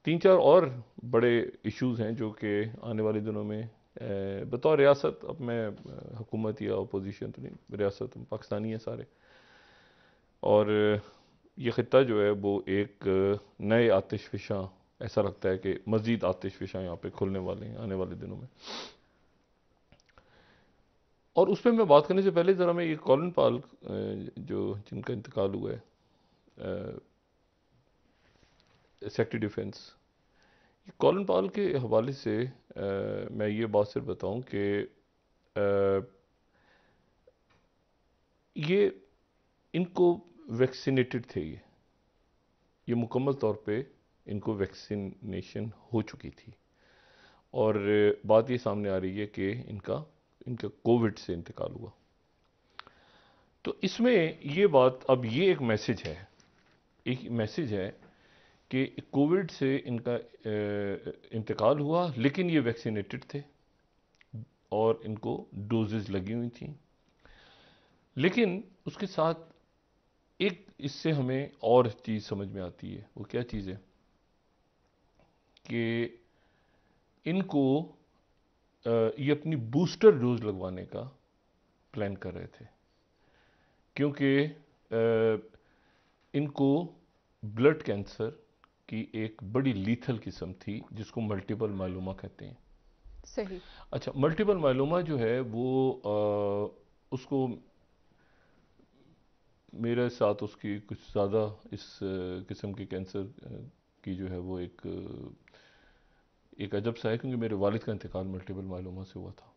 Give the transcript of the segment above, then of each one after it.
तीन चार और बड़े इश्यूज हैं जो कि आने वाले दिनों में बतौर रियासत, अब मैं हुकूमत या अपोजिशन तो नहीं, रियासत पाकिस्तानी है सारे, और ये ख़ित्ता जो है वो एक नए आतिशफ़िशां, ऐसा लगता है कि मज़ीद आतिशफ़िशां यहाँ पे खुलने वाले हैं आने वाले दिनों में। और उस पर मैं बात करने से पहले ज़रा मैं ये कॉलिन पॉल जो जिनका इंतकाल हुआ है, सेक्रेटरी डिफेंस, कॉलिन पॉल के हवाले से मैं ये बात सिर्फ बताऊं कि ये इनको वैक्सीनेटेड थे, ये मुकम्मल तौर पे इनको वैक्सीनेशन हो चुकी थी, और बात ये सामने आ रही है कि इनका इनका कोविड से इंतकाल हुआ। तो इसमें ये बात, अब ये एक मैसेज है, एक मैसेज है कि कोविड से इनका इंतकाल हुआ, लेकिन ये वैक्सीनेटेड थे और इनको डोजेज लगी हुई थी। लेकिन उसके साथ एक इससे हमें और चीज़ समझ में आती है। वो क्या चीज़ है कि इनको ये अपनी बूस्टर डोज लगवाने का प्लान कर रहे थे, क्योंकि इनको ब्लड कैंसर की एक बड़ी लीथल किस्म थी जिसको मल्टीपल मायलोमा कहते हैं। सही। अच्छा, मल्टीपल मायलोमा जो है वो उसको मेरे साथ उसकी कुछ ज़्यादा इस किस्म के कैंसर की जो है वो एक अजब सा है, क्योंकि मेरे वालिद का इंतकाल मल्टीपल मायलोमा से हुआ था।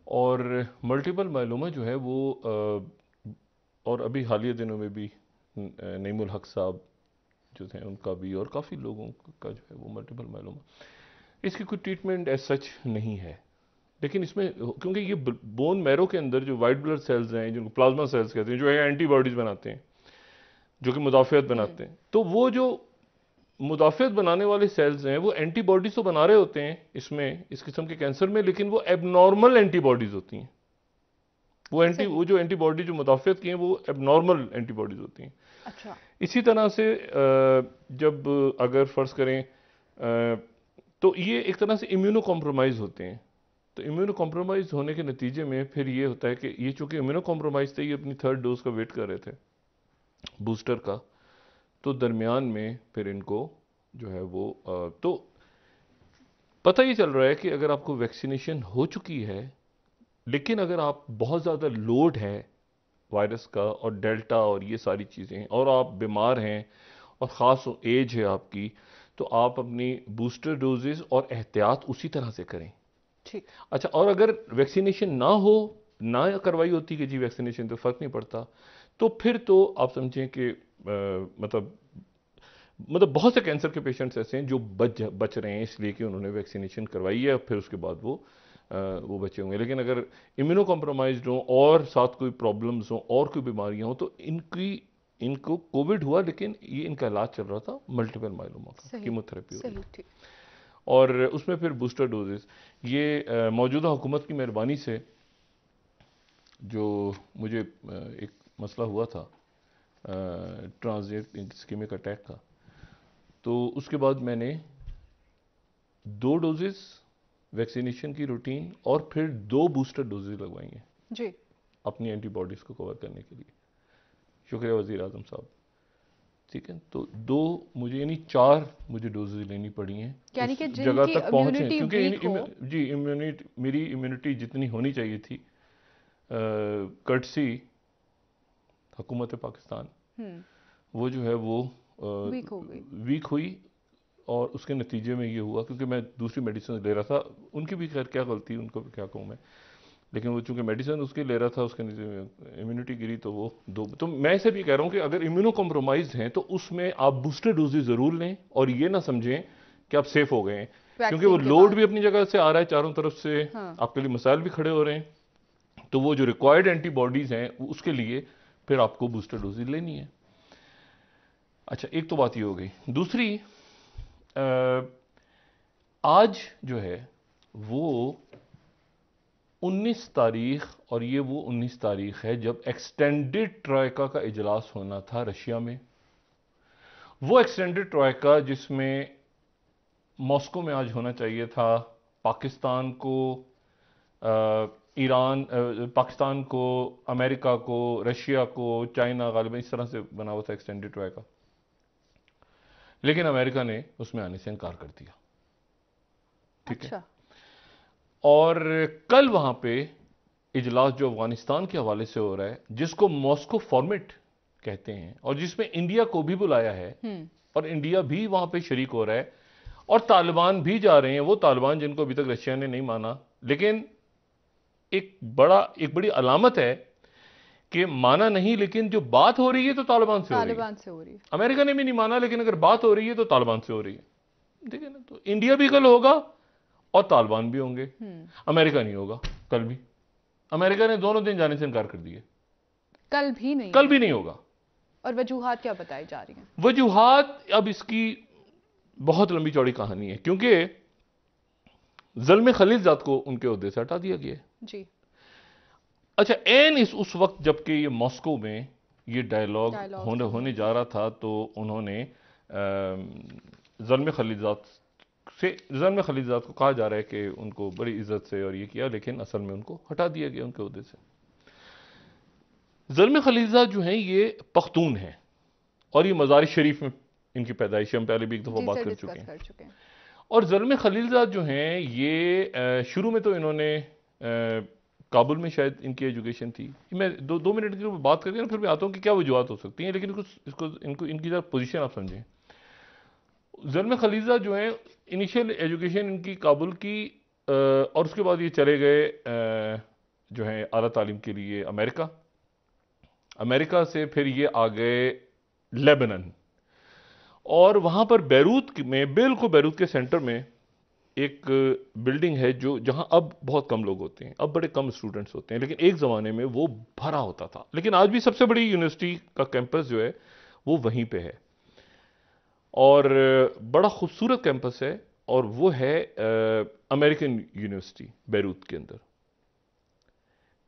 और मल्टीपल मायलोमा जो है वो और अभी हालिया दिनों में भी नईमुल हक साहब जो थे उनका भी, और काफ़ी लोगों का जो है वो मल्टीपल मायलोमा, इसकी कोई ट्रीटमेंट एज सच नहीं है। लेकिन इसमें क्योंकि ये बोन मैरो के अंदर जो वाइट ब्लड सेल्स हैं, जिनको प्लाज्मा सेल्स कहते हैं, जो है एंटीबॉडीज बनाते हैं, जो कि मुदाफ़ियत हम्म। बनाते हैं, तो वो जो मुदाफ़ियत बनाने वाले सेल्स हैं वो एंटीबॉडीज तो बना रहे होते हैं इसमें, इस किस्म के कैंसर में, लेकिन वो एबनॉर्मल एंटीबॉडीज होती हैं। सही। वो जो एंटीबॉडी जो मुदाफ़ियत की हैं वो एबनॉर्मल एंटीबॉडीज होती हैं। अच्छा। इसी तरह से जब अगर फ़र्ज़ करें तो ये एक तरह से इम्यूनो कॉम्प्रोमाइज़ होते हैं। तो इम्यूनो कॉम्प्रोमाइज़ होने के नतीजे में फिर ये होता है कि ये चूंकि इम्यूनो कॉम्प्रोमाइज़ थे, ये अपनी थर्ड डोज का वेट कर रहे थे, बूस्टर का, तो दरमियान में फिर इनको जो है वो तो पता ही चल रहा है कि अगर आपको वैक्सीनेशन हो चुकी है, लेकिन अगर आप बहुत ज़्यादा लोड है वायरस का और डेल्टा और ये सारी चीज़ें, और आप बीमार हैं और ख़ास एज है आपकी, तो आप अपनी बूस्टर डोजेस और एहतियात उसी तरह से करें। ठीक। अच्छा, और अगर वैक्सीनेशन ना हो, ना करवाई होती कि जी वैक्सीनेशन तो फ़र्क नहीं पड़ता, तो फिर तो आप समझें कि मतलब बहुत से कैंसर के पेशेंट्स ऐसे हैं जो बच रहे हैं इसलिए कि उन्होंने वैक्सीनेशन करवाई है, फिर उसके बाद वो बचे होंगे। लेकिन अगर इम्यूनो कॉम्प्रोमाइज्ड हों और साथ कोई प्रॉब्लम्स हों और कोई बीमारियां हों, तो इनको कोविड हुआ, लेकिन ये इनका इलाज चल रहा था मल्टीपल माइलोमा का, सही। कीमोथेरेपी हो रही सही। थी, ठीक। और उसमें फिर बूस्टर डोजेस। ये मौजूदा हुकूमत की मेहरबानी से जो मुझे एक मसला हुआ था ट्रांजिट स्कीमिक अटैक का, तो उसके बाद मैंने 2 डोजेस वैक्सीनेशन की रूटीन और फिर 2 बूस्टर डोजेस लगवाई हैं जी। अपनी एंटीबॉडीज़ को कवर करने के लिए। शुक्रिया वज़ीर आज़म साहब। ठीक है, तो 2 मुझे, यानी 4 मुझे डोजेज लेनी पड़ी हैं यानी उस कि जगह जिनकी तक पहुँचें, इम्यूनिटी क्योंकि वीक हो। जी इम्यूनिटी, मेरी इम्यूनिटी जितनी होनी चाहिए थी कर्टसी हुकूमत पाकिस्तान, हम्म। वो जो है वो वीक हो गई। वीक हुई, और उसके नतीजे में ये हुआ, क्योंकि मैं दूसरी मेडिसिन ले रहा था, उनकी भी खैर क्या गलती, उनको भी क्या कहूँ मैं, लेकिन वो चूंकि मेडिसिन उसके ले रहा था, उसके नतीजे में इम्यूनिटी गिरी, तो वो दो, तो मैं इसे भी कह रहा हूँ कि अगर इम्यूनो कॉम्प्रोमाइज हैं तो उसमें आप बूस्टर डोजेज ज़रूर लें, और ये ना समझें कि आप सेफ हो गए हैं, क्योंकि वो वैक्सीन के लोड बाद। भी अपनी जगह से आ रहा है, चारों तरफ से हाँ। आपके लिए मसाइल भी खड़े हो रहे हैं, तो वो जो रिक्वायर्ड एंटीबॉडीज़ हैं उसके लिए फिर आपको बूस्टर डोजेज लेनी है। अच्छा, एक तो बात ये हो गई। दूसरी, आज जो है वो 19 तारीख, और ये वो 19 तारीख है जब एक्सटेंडेड ट्राइका का इजलास होना था रशिया में। वो एक्सटेंडेड ट्रोइका जिसमें मॉस्को में आज होना चाहिए था, पाकिस्तान को ईरान, पाकिस्तान को, अमेरिका को, रशिया को, चाइना, गालिबन इस तरह से बना हुआ था एक्सटेंडेड ट्रोइका। लेकिन अमेरिका ने उसमें आने से इनकार कर दिया। ठीक है। अच्छा। और कल वहां पे इजलास जो अफगानिस्तान के हवाले से हो रहा है, जिसको मॉस्को फॉर्मेट कहते हैं, और जिसमें इंडिया को भी बुलाया है और इंडिया भी वहां पे शरीक हो रहा है, और तालिबान भी जा रहे हैं, वो तालिबान जिनको अभी तक रशिया ने नहीं माना। लेकिन एक बड़ी अलामत है कि माना नहीं, लेकिन जो बात हो रही है तो तालिबान से हो रही है। तालिबान से हो रही है। अमेरिका ने भी नहीं माना, लेकिन अगर बात हो रही है तो तालिबान से हो रही है। ठीक है ना। तो इंडिया भी कल होगा और तालिबान भी होंगे। अमेरिका नहीं होगा कल भी। अमेरिका ने दोनों दिन जाने से इनकार कर दिया। कल भी नहीं? कल भी नहीं होगा। और वजूहात क्या बताई जा रही हैं? वजूहात, अब इसकी बहुत लंबी चौड़ी कहानी है, क्योंकि ज़ल्म खलीलज़ाद को उनके ओहदे से हटा दिया गया है। जी। अच्छा, उस वक्त जबकि ये मॉस्को में ये डायलॉग होने जा रहा था, तो उन्होंने ज़ल्म खलीलज़ाद को कहा जा रहा है कि उनको बड़ी इज्जत से और ये किया, लेकिन असल में उनको हटा दिया गया उनके ओहदे से। ज़ल्म खलीलज़ाद जो हैं ये पख्तून हैं और ये मज़ार शरीफ में इनकी पैदाइश, हम पहले भी एक दफ़ा बात कर चुके हैं। और ज़ल्म खलीलज़ाद जो हैं ये शुरू में तो इन्होंने काबुल में शायद इनकी एजुकेशन थी। मैं दो मिनट की बात करके ना फिर मैं आता हूँ कि क्या वजूहत हो सकती हैं, लेकिन इनकी जरा पोजीशन आप समझें। ज़ल्म खलीलज़ाद जो हैं इनिशियल एजुकेशन इनकी काबुल की, और उसके बाद ये चले गए जो है आला तालीम के लिए अमेरिका से फिर ये आ गए लेबनान, और वहाँ पर बैरूत में, बिल्कुल बैरूत के सेंटर में एक बिल्डिंग है जो जहाँ अब बहुत कम लोग होते हैं, अब बड़े कम स्टूडेंट्स होते हैं, लेकिन एक ज़माने में वो भरा होता था। लेकिन आज भी सबसे बड़ी यूनिवर्सिटी का कैंपस जो है वो वहीं पे है, और बड़ा खूबसूरत कैंपस है, और वो है अमेरिकन यूनिवर्सिटी बैरूत के अंदर।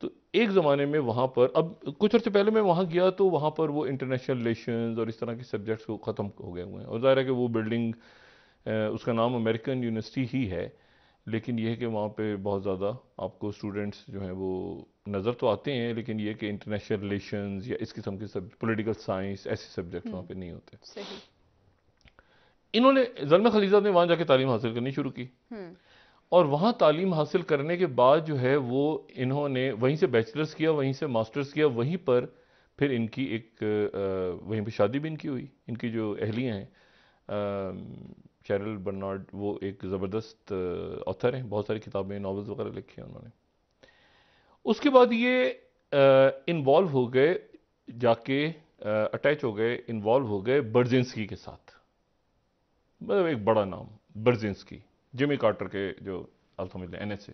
तो एक ज़माने में वहाँ पर, अब कुछ अर्से पहले मैं वहाँ गया तो वहाँ पर वो इंटरनेशनल रिलेशंस और इस तरह के सब्जेक्ट्स को ख़त्म हो गए हुए हैं, और ज़ाहिर है कि वो बिल्डिंग, उसका नाम अमेरिकन यूनिवर्सिटी ही है, लेकिन यह है कि वहाँ पे बहुत ज़्यादा आपको स्टूडेंट्स जो हैं वो नज़र तो आते हैं, लेकिन ये कि इंटरनेशनल रिलेशंस या इस किस्म के पॉलिटिकल साइंस ऐसे सब्जेक्ट वहाँ पे नहीं होते। सही। इन्होंने, ज़ल्म खलीलज़ाद ने वहाँ जाके तालीम हासिल करनी शुरू की, और वहाँ तालीम हासिल करने के बाद जो है वो इन्होंने वहीं से बैचलर्स किया, वहीं से मास्टर्स किया, वहीं पर फिर इनकी वहीं पर शादी भी इनकी हुई। इनकी जो अहलियाँ हैं शेरिल बर्नार्ड, वो एक ज़बरदस्त ऑथर हैं, बहुत सारी किताबें, नॉवेल्स वगैरह लिखी हैं उन्होंने। उसके बाद ये इन्वॉल्व हो गए, जाके अटैच हो गए, इन्वॉल्व हो गए बर्जिंस्की के साथ। मतलब एक बड़ा नाम बर्जिंस्की, जिमी कार्टर के जो आप समझ लें NSA।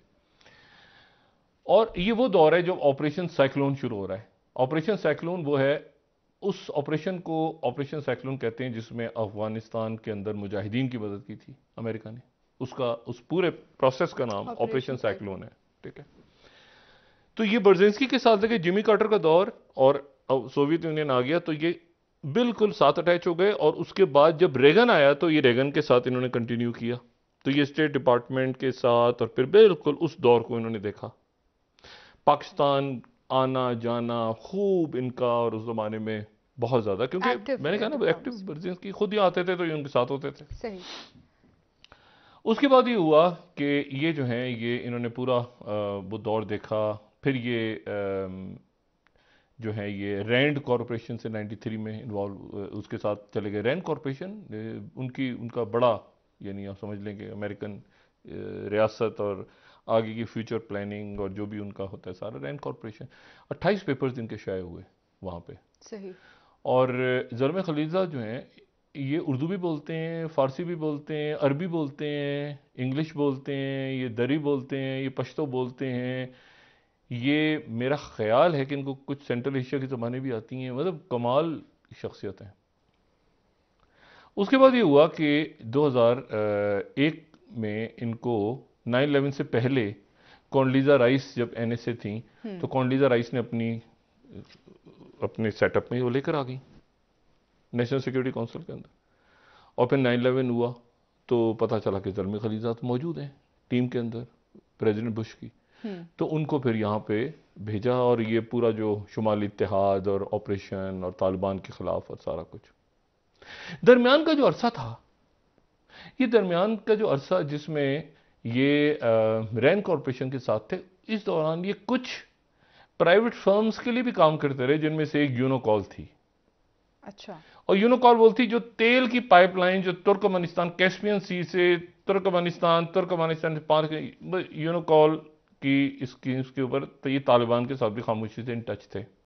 और ये वो दौर है जब ऑपरेशन साइक्लोन शुरू हो रहा है। ऑपरेशन साइक्लोन वो है, उस ऑपरेशन को ऑपरेशन साइक्लोन कहते हैं, जिसमें अफगानिस्तान के अंदर मुजाहिदीन की मदद की थी अमेरिका ने। उस पूरे प्रोसेस का नाम ऑपरेशन साइक्लोन है। ठीक है। तो ये बर्जिंस्की के साथ लगे जिमी कार्टर का दौर, और सोवियत यूनियन आ गया, तो ये बिल्कुल साथ अटैच हो गए। और उसके बाद जब रेगन आया तो ये रेगन के साथ इन्होंने कंटिन्यू किया, तो ये स्टेट डिपार्टमेंट के साथ, और फिर बिल्कुल उस दौर को इन्होंने देखा। पाकिस्तान आना जाना खूब इनका, और उस जमाने में बहुत ज्यादा, क्योंकि मैंने कहा ना एक्टिव बर्जिंस्की खुद ही आते थे तो ये उनके साथ होते थे। सही। उसके बाद ये हुआ कि ये जो है ये इन्होंने पूरा वो दौर देखा। फिर ये जो है ये रैंड कॉरपोरेशन से 93 में इन्वॉल्व, उसके साथ चले गए। रैंड कॉरपोरेशन उनका बड़ा, यानी आप समझ लें कि अमेरिकन रियासत और आगे की फ्यूचर प्लानिंग और जो भी उनका होता है सारा, रैंड कॉरपोरेशन। 28 पेपर्स इनके शाये हुए वहाँ पे। सही। और ज़ल्म खलीलज़ाद जो हैं ये उर्दू भी बोलते हैं, फ़ारसी भी बोलते हैं, अरबी बोलते हैं, इंग्लिश बोलते हैं, ये दरी बोलते हैं, ये पश्तो बोलते हैं। ये मेरा ख्याल है कि इनको कुछ सेंट्रल एशिया की ज़बानें भी आती हैं। मतलब कमाल शख्सियत हैं। उसके बाद ये हुआ कि 2001 में इनको 9/11 से पहले कॉन्डलीज़ा राइस जब NSA थी, तो कॉन्डलीज़ा राइस ने अपने सेटअप में वो लेकर आ गई नेशनल सिक्योरिटी काउंसिल के अंदर। और फिर 9/11 हुआ तो पता चला कि ज़ल्मी खलीज़ात मौजूद हैं टीम के अंदर प्रेसिडेंट बुश की। तो उनको फिर यहाँ पे भेजा और ये पूरा जो शुमाली इत्तेहाद और ऑपरेशन और तालिबान के ख़िलाफ़ और सारा कुछ। दरमियान का जो अरसा था, ये दरमियान का जो अरसा जिसमें ये रैन कॉरपोरेशन के साथ थे, इस दौरान ये कुछ प्राइवेट फर्म्स के लिए भी काम करते रहे, जिनमें से एक यूनोकॉल थी। अच्छा। और यूनोकॉल वो थी जो तेल की पाइपलाइन जो तुर्कमेनिस्तान कैस्पियन सी से तुर्कमेनिस्तान से पार यूनोकॉल की स्कीम्स के ऊपर, तो ये तालिबान के साथ भी खामोशी से इन टच थे।